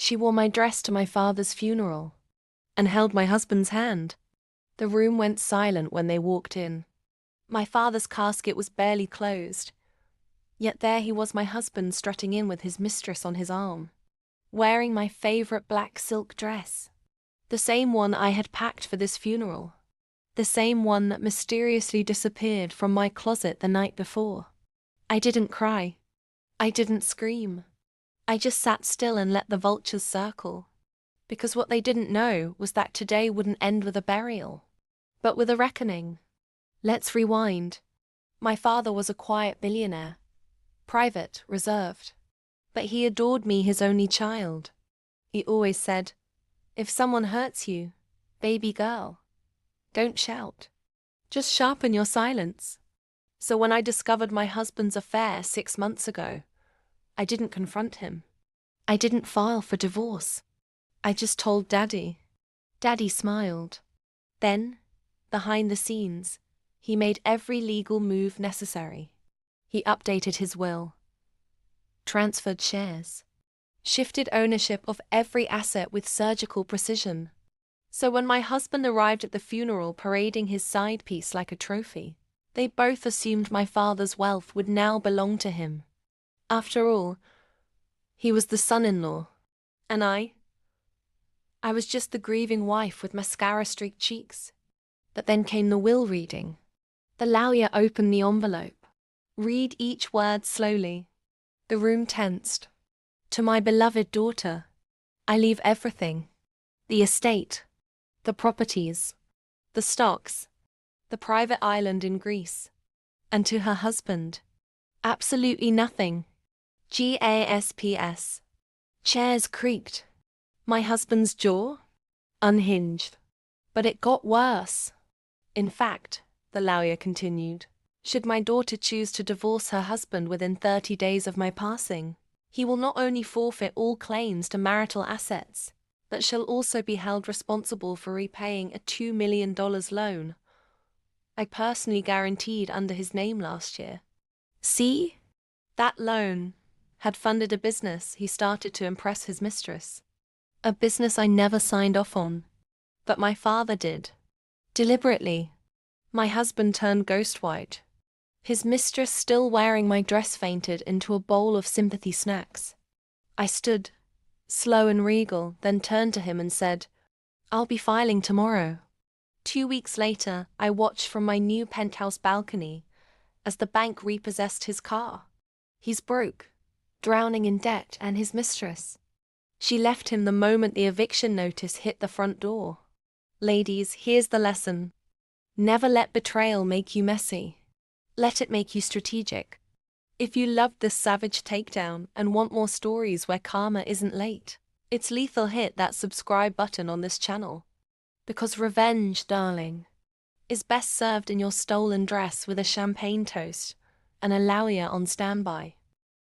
She wore my dress to my father's funeral and held my husband's hand. The room went silent when they walked in. My father's casket was barely closed, yet there he was, my husband, strutting in with his mistress on his arm, wearing my favorite black silk dress, the same one I had packed for this funeral, the same one that mysteriously disappeared from my closet the night before. I didn't cry. I didn't scream. I just sat still and let the vultures circle, because what they didn't know was that today wouldn't end with a burial, but with a reckoning. Let's rewind. My father was a quiet billionaire, private, reserved, but he adored me, his only child. He always said, "If someone hurts you, baby girl, don't shout. Just sharpen your silence." So when I discovered my husband's affair 6 months ago, I didn't confront him. I didn't file for divorce. I just told Daddy. Daddy smiled. Then, behind the scenes, he made every legal move necessary. He updated his will, transferred shares, shifted ownership of every asset with surgical precision. So when my husband arrived at the funeral parading his side piece like a trophy, they both assumed my father's wealth would now belong to him. After all, he was the son-in-law, and I was just the grieving wife with mascara-streaked cheeks. But then came the will reading. The lawyer opened the envelope. Read each word slowly. The room tensed. To my beloved daughter, I leave everything. The estate, the properties, the stocks, the private island in Greece. And to her husband, absolutely nothing. GASPS. Chairs creaked. My husband's jaw unhinged. But it got worse. In fact, the lawyer continued, should my daughter choose to divorce her husband within 30 days of my passing, he will not only forfeit all claims to marital assets, but shall also be held responsible for repaying a $2 million loan I personally guaranteed under his name last year. See? That loan had funded a business he started to impress his mistress. A business I never signed off on, but my father did. Deliberately. My husband turned ghost white. His mistress, still wearing my dress, fainted into a bowl of sympathy snacks. I stood, slow and regal, then turned to him and said, "I'll be filing tomorrow." 2 weeks later, I watched from my new penthouse balcony as the bank repossessed his car. He's broke, drowning in debt, and his mistress. She left him the moment the eviction notice hit the front door. Ladies, here's the lesson. Never let betrayal make you messy. Let it make you strategic. If you loved this savage takedown and want more stories where karma isn't late, it's lethal. Hit that subscribe button on this channel. Because revenge, darling, is best served in your stolen dress with a champagne toast and a lawyer on standby.